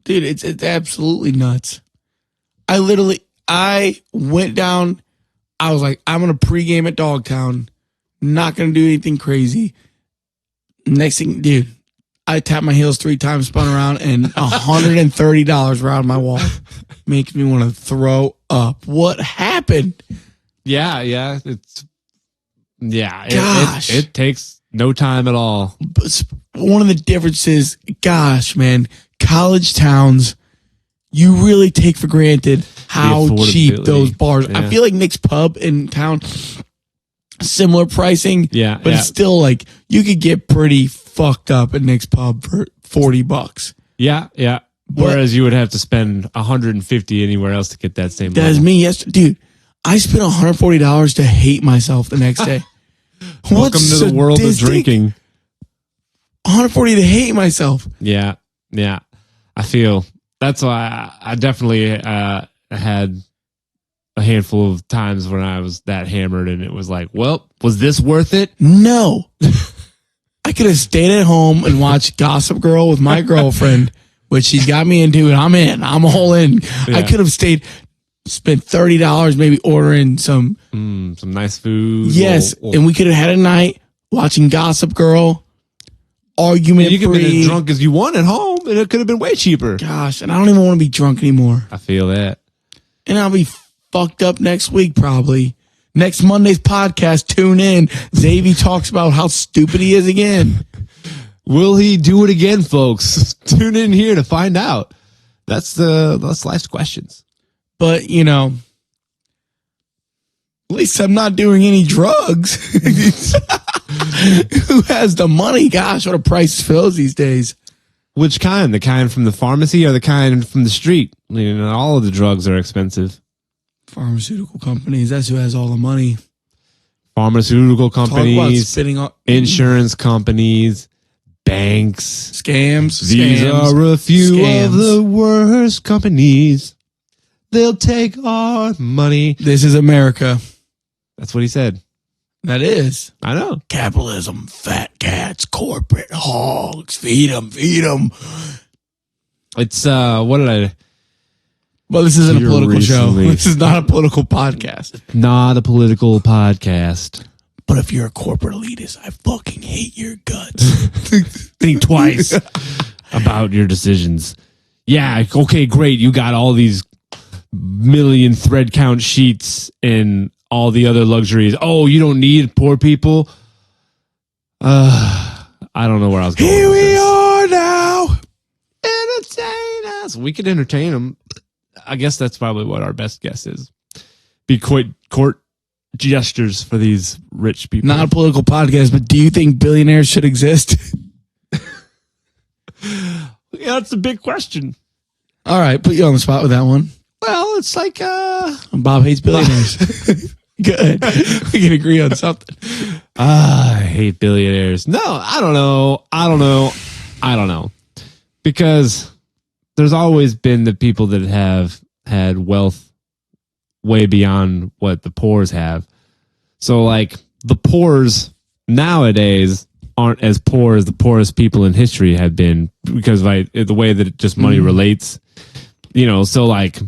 Dude, it's absolutely nuts. I went down, I was like, I'm going to pregame at Dogtown. Not going to do anything crazy. Next thing, dude, I tapped my heels 3 times, spun around, and $130 were out of my wallet. Makes me want to throw up. What happened? Yeah. Gosh. It takes no time at all. But one of the differences, gosh, man, college towns, you really take for granted how cheap affordability. those bars. Yeah. I feel like Nick's Pub in town, similar pricing. Yeah, but yeah. it's still like you could get pretty fucked up at Nick's Pub for $40. Yeah. Whereas you would have to spend $150 anywhere else to get that same. That's level. me. Yes, dude. I spent $140 to hate myself the next day. Welcome to the world of sadistic? drinking. $140 to hate myself. Yeah. I feel that's why I definitely had a handful of times when I was that hammered, and it was like, well, was this worth it? No. I could have stayed at home and watched Gossip Girl with my girlfriend, which she's got me into, and I'm in. I'm all in. I could have stayed. spent $30 maybe ordering some. Some nice food. Yes, and we could have had a night watching Gossip Girl, argument you could have been free. as drunk as you want at home, and it could have been way cheaper. Gosh, and I don't even want to be drunk anymore. I feel that. And I'll be fucked up next week probably. Next Monday's podcast, tune in. Xavier talks about how stupid he is again. Will he do it again, folks? Tune in here to find out. That's life's questions. But, you know, at least I'm not doing any drugs. Who has the money? Gosh, what a price fills these days. Which kind? The kind from the pharmacy or the kind from the street? You know, all of the drugs are expensive. Pharmaceutical companies, that's who has all the money. Pharmaceutical Talk about companies, spitting on insurance companies, banks. scams. These scams, are a few scams. of the worst companies. They'll take our money. This is America. That's what he said. That is. I know. Capitalism, fat cats, corporate hogs, feed them, feed them. It's what did I? Well, this isn't a Here political recently. show. This is not a political podcast. Not a political podcast. But if you're a corporate elitist, I fucking hate your guts. Think twice about your decisions. Yeah, okay, great. You got all these million thread count sheets and all the other luxuries. Oh, you don't need poor people. I don't know where I was going. Here with we this. are now. Entertain us. We could entertain them. I guess that's probably what our best guess is. Be court gestures for these rich people. Not a political podcast, but do you think billionaires should exist? Yeah, that's a big question. All right, put you on the spot with that one. Well, it's like Bob hates billionaires. Good. We can agree on something. I hate billionaires. No, I don't know. Because there's always been the people that have had wealth way beyond what the poors have. So like the poors nowadays aren't as poor as the poorest people in history have been because like the way that just money relates, you know, so like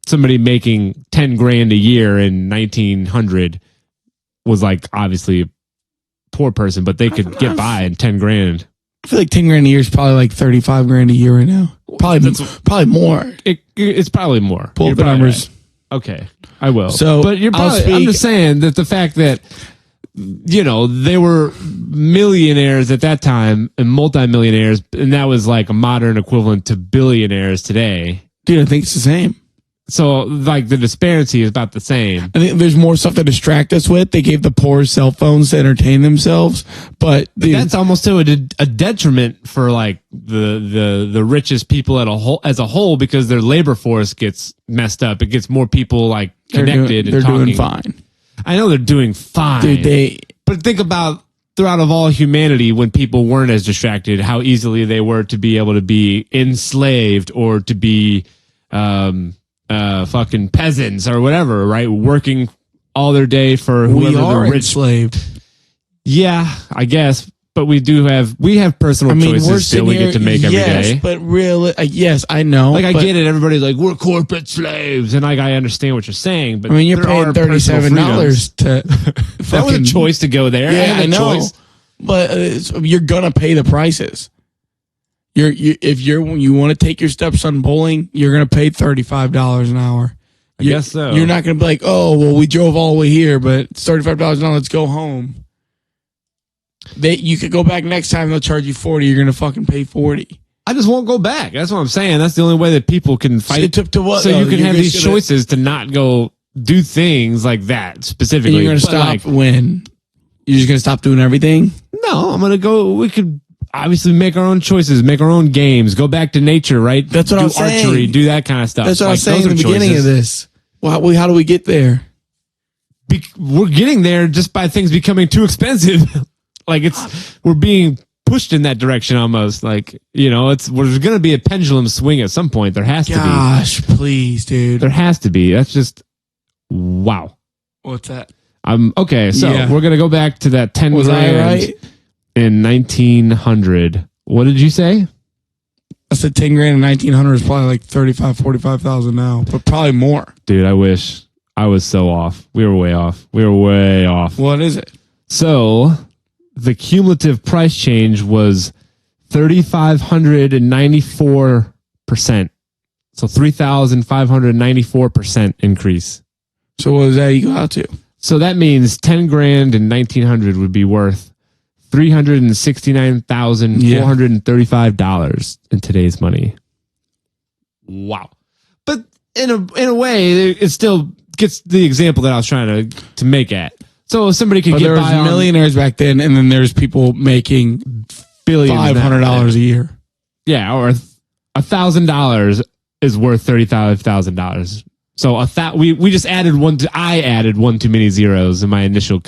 somebody making 10 grand a year in 1900 was like obviously a poor person, but they could get by in 10 grand. I feel like 10 grand a year is probably like 35 grand a year right now. Probably more. It's probably more. Pull You're up the probably numbers. right. Okay, I will. So, but you're I'll probably, I'm speak- just saying that the fact that, you know, they were millionaires at that time and multimillionaires, and that was like a modern equivalent to billionaires today. Dude, I think it's the same. So like the disparity is about the same. I think there's more stuff to distract us with. They gave the poor cell phones to entertain themselves, but dude, That's almost to a detriment for like the richest people as a whole because their labor force gets messed up. It gets more people like connected they're and talking. doing fine. I know they're doing fine. Dude, But think about throughout of all humanity when people weren't as distracted, how easily they were to be able to be enslaved or to be fucking peasants or whatever, right? Working all their day for we whoever are the rich. enslaved. Yeah, I guess. But we have personal I mean, we're choices still sitting we here, get to make every yes, day. but really, yes, I know. Like I but, get it, everybody's like we're corporate slaves, and like I understand what you're saying. But I mean, you're there paying are personal $37 to. That was a choice to go there. Yeah, had a I know. choice. But you're gonna pay the prices. If you want to take your stepson bowling, you're gonna pay $35 an hour. I guess so. You're not gonna be like, oh well, we drove all the way here, but it's $35 an hour. Let's go home. You could go back next time. They'll charge you $40. You're gonna fucking pay $40. I just won't go back. That's what I'm saying. That's the only way that people can fight. To what? So though? you can You're have just these gonna- choices to not go do things like that And specifically. you're gonna But, stop like, when? You're just gonna stop doing everything? no, I'm gonna go. We could obviously make our own choices, make our own games, go back to nature, right? That's what do I was saying. archery, do that kind of stuff. That's what I was saying those in the are beginning of choices. this. Well, how do we get there? We're getting there just by things becoming too expensive. Like we're being pushed in that direction almost. Like, you know, there's going to be a pendulum swing at some point. There has to Gosh, please, be. dude. There has to be. That's just wow. What's that? Okay. So Yeah. we're going to go back to that 10 Was I grand right? in 1900. What did you say? I said 10 grand in 1900 is probably like 35, 45,000 now, but probably more. Dude, I wish I was so off. We were way off. What is it? So the cumulative price change was 3,594%. So 3,594% increase. So what does that equal out to? So that means 10 grand in 1900 would be worth $369,435 in today's money. Wow. But in a way, it still gets the example that I was trying to make at. So somebody could But get there was by on millionaires back then, and then there's people making billions $500 a year. Yeah, or $1,000 is worth $35,000. So we just added I added one too many zeros in my initial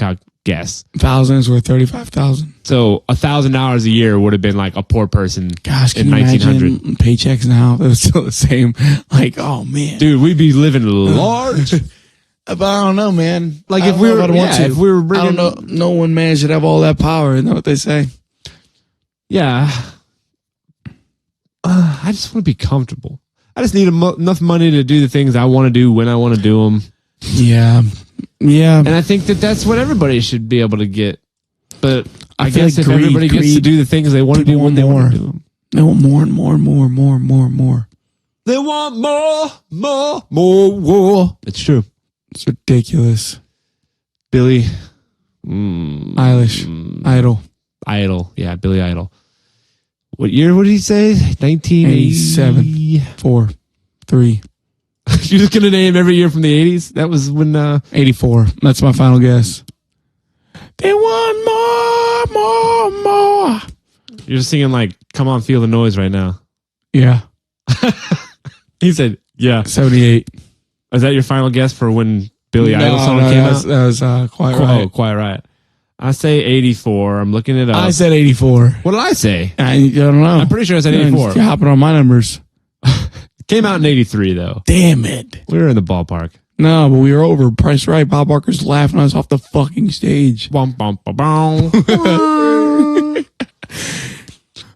guess. 1,000 is worth 35,000. So $1,000 a year would have been like a poor person Gosh, can in you 1900. imagine paychecks now? It was still the same. Like, oh man, Dude, we'd be living large. But I don't know, man. Like I if don't we know were, if I'd want to. if we were I bringing, don't know. No one man should have all that power. Isn't that what they say? yeah. I just want to be comfortable. I just need enough money to do the things I want to do when I want to do them. Yeah, yeah. And I think that that's what everybody should be able to get. But I feel guess like if everybody gets to greed, do the things they want to do people when they want want more. to do them. They want more and more and more and more and more and more. They want more. It's true. It's ridiculous. Billy Eilish, Idol. Yeah, Billy Idol. What year would he say? 87. 4, 3, You're just going to name every year from the 80s? That was when... 84. That's my final guess. They want more. You're just singing like, come on, feel the noise right now. Yeah, He said, yeah. 78. Is that your final guess for when Billy Idol song came out? That was quite right. Oh, quite right. I say 84. I'm looking it up. I said 84. What did I say? I don't know. I'm pretty sure I said 84. You're hopping on my numbers. Came out in 83, though. Damn it. We were in the ballpark. No, but we were over. Price right. Bob Barker's laughing us off the fucking stage. Bum, bum, bum, bum.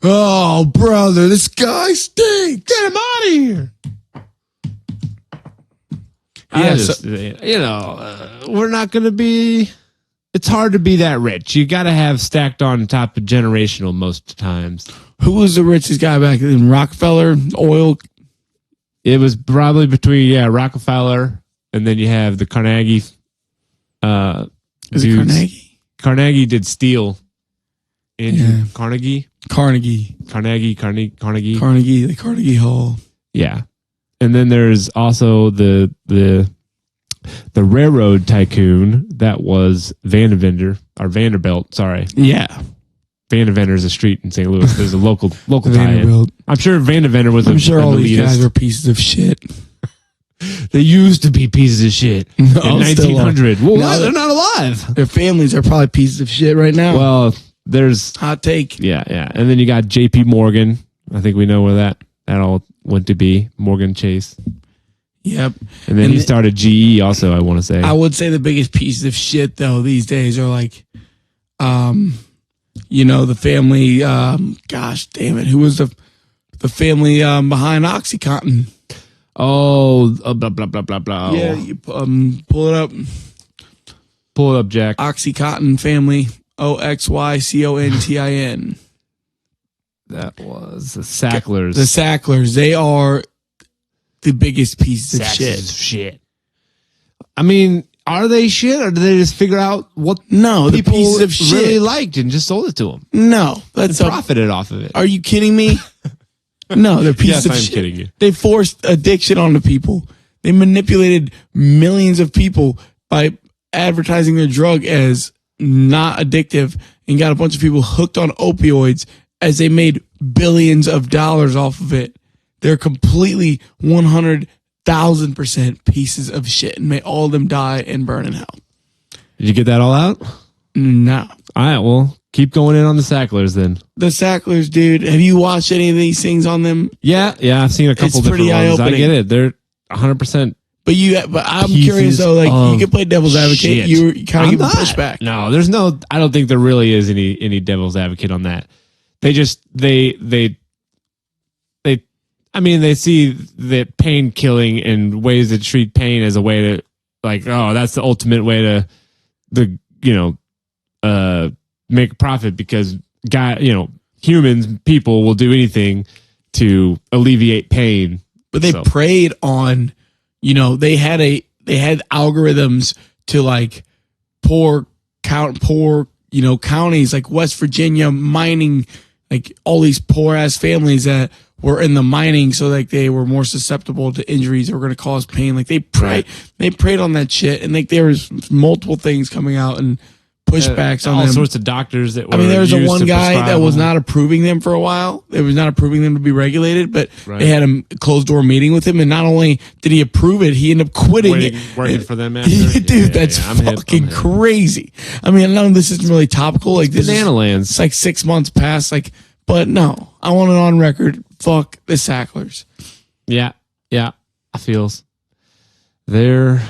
Oh, brother, this guy stinks. Get him out of here. We're not going to be... It's hard to be that rich. You got to have stacked on top of generational most times. Who was the richest guy back then? Rockefeller, oil. It was probably between, Rockefeller, and then you have the Carnegie. Is it dudes. Carnegie? Carnegie did steel. Andrew Yeah. Carnegie. Carnegie, the Carnegie Hall. Yeah. And then there's also the railroad tycoon that was Vanderbilt, sorry. Yeah, Vandeventer is a street in St. Louis. There's a local tie-in. Vanderbilt. I'm sure Vandeventer was I'm sure an all these elitist. guys are pieces of shit. They used to be pieces of shit in No, still 1900. Well, No, they're not alive. Their families are probably pieces of shit right now. Well, there's Hot take. yeah, and then you got J.P. Morgan. I think we know where that all went to be. Morgan Chase, Yep. and then And he started GE. Also, I want to say I would say the biggest pieces of shit though these days are like, the family. Gosh damn it, who was the family behind OxyContin? oh, blah blah blah blah blah. Yeah, you pull it up. Pull it up, Jack. OxyContin family. OXYCONTIN. That was the Sacklers. The Sacklers. They are the biggest pieces of shit. I mean, are they shit, or did they just figure out what No, the people pieces of shit. really liked and just sold it to them? No, that's And profited off of it. Are you kidding me? No, they're pieces Yes, of I'm shit. kidding you. They forced addiction onto people. They manipulated millions of people by advertising their drug as not addictive and got a bunch of people hooked on opioids as they made billions of dollars off of it. They're completely 100,000% pieces of shit and may all of them die and burn in hell. Did you get that all out? No. All right, well, keep going in on the Sacklers then. The Sacklers, dude. Have you watched any of these things on them? Yeah, I've seen a couple It's different pretty ones. I eye-opening. get it. They're 100%. But I'm Pieces curious though, like of you can play devil's advocate. shit. You kind I'm of give a not. pushback. No, I don't think there really is any devil's advocate on that. They just they I mean, they see the pain killing and ways to treat pain as a way to, like, oh, that's the ultimate way to, make a profit because humans, people will do anything to alleviate pain. But they preyed on, they had algorithms to like poor counties like West Virginia mining, like all these poor ass families that were in the mining, so like they were more susceptible to injuries that were going to cause pain. Like they preyed on that shit, and like there was multiple things coming out and pushbacks on all them. sorts of doctors that were. I mean, there was a one guy that was not approving them for a while. It was not approving them to be regulated, but they had a closed door meeting with him, and not only did he approve it, he ended up quitting working for them. After. Dude, that's fucking crazy. I mean, I know this isn't really topical. Like this Banana Lands. It's like 6 months past. Like, but no, I want it on record. Fuck the Sacklers. Yeah, I feels they're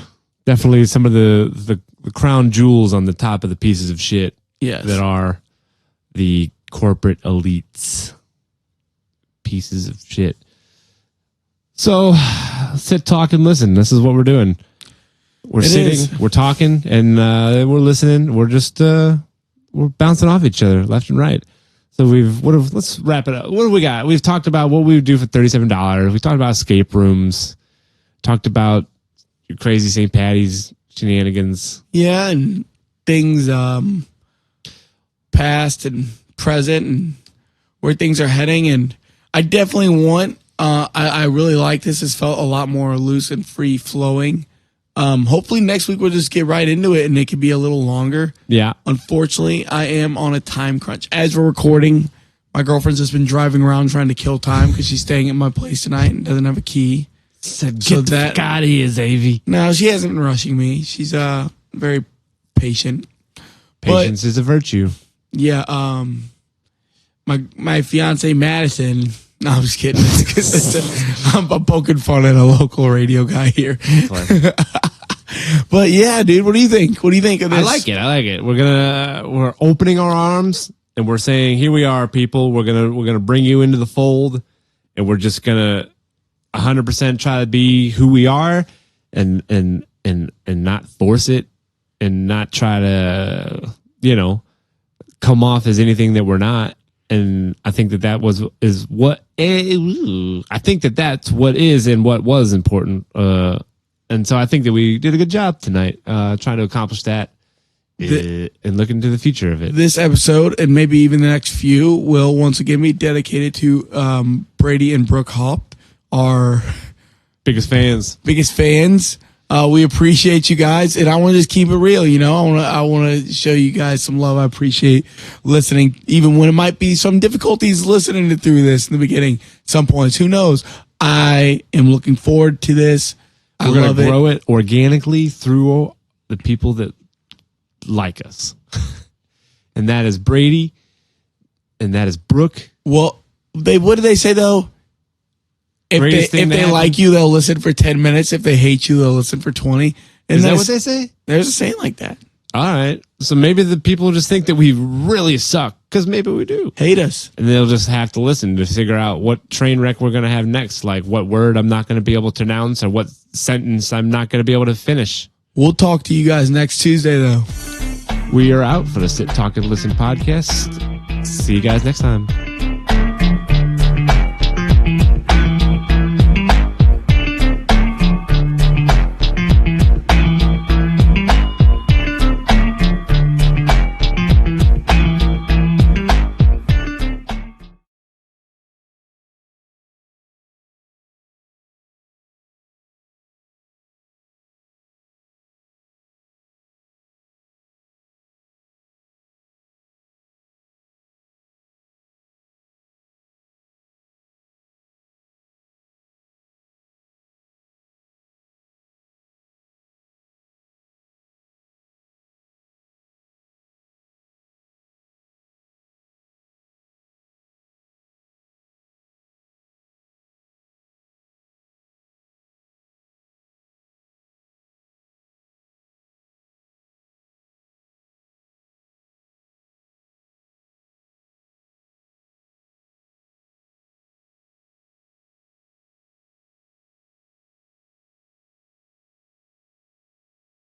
definitely some of the crown jewels on the top of the pieces of shit that are the corporate elites. Pieces of shit. So sit, talk, and listen. This is what we're doing. We're sitting, we're talking, and we're listening. We're just we're bouncing off each other left and right. So let's wrap it up. What do we got? We've talked about what we would do for $37. We talked about escape rooms. Talked about your crazy St. Patty's shenanigans. Yeah, and things past and present and where things are heading. And I definitely want, I really like this. It's felt a lot more loose and free flowing. Hopefully next week we'll just get right into it and it could be a little longer. Yeah. Unfortunately, I am on a time crunch. As we're recording, my girlfriend's just been driving around trying to kill time because she's staying at my place tonight and doesn't have a key. Said, get the fuck out of here, Zavy. No, she hasn't been rushing me. She's very patient. Patience is a virtue. Yeah. My fiance Madison. No, I'm just kidding. I'm poking fun at a local radio guy here. But yeah, dude, what do you think? What do you think of this? I like it. We're opening our arms and we're saying, here we are, people. We're gonna bring you into the fold, and we're just gonna 100% try to be who we are, and not force it, and not try to come off as anything that we're not. And I think that's what is and what was important. And so I think that we did a good job tonight trying to accomplish that and look into the future of it. This episode, and maybe even the next few, will once again be dedicated to Brady and Brooke Hopp, our biggest fans. We appreciate you guys, and I want to just keep it real. I want to show you guys some love. I appreciate listening, even when it might be some difficulties listening through this in the beginning. Some points, who knows? I am looking forward to this. We're going to grow it organically through the people that like us, and that is Brady, and that is Brooke. Well, what do they say though? If they like you, they'll listen for 10 minutes. If they hate you, they'll listen for 20. Is that what they say? There's a saying like that. All right. So maybe the people just think that we really suck, because maybe we do. Hate us. And they'll just have to listen to figure out what train wreck we're going to have next, like what word I'm not going to be able to pronounce or what sentence I'm not going to be able to finish. We'll talk to you guys next Tuesday, though. We are out for the Sit, Talk, and Listen podcast. See you guys next time.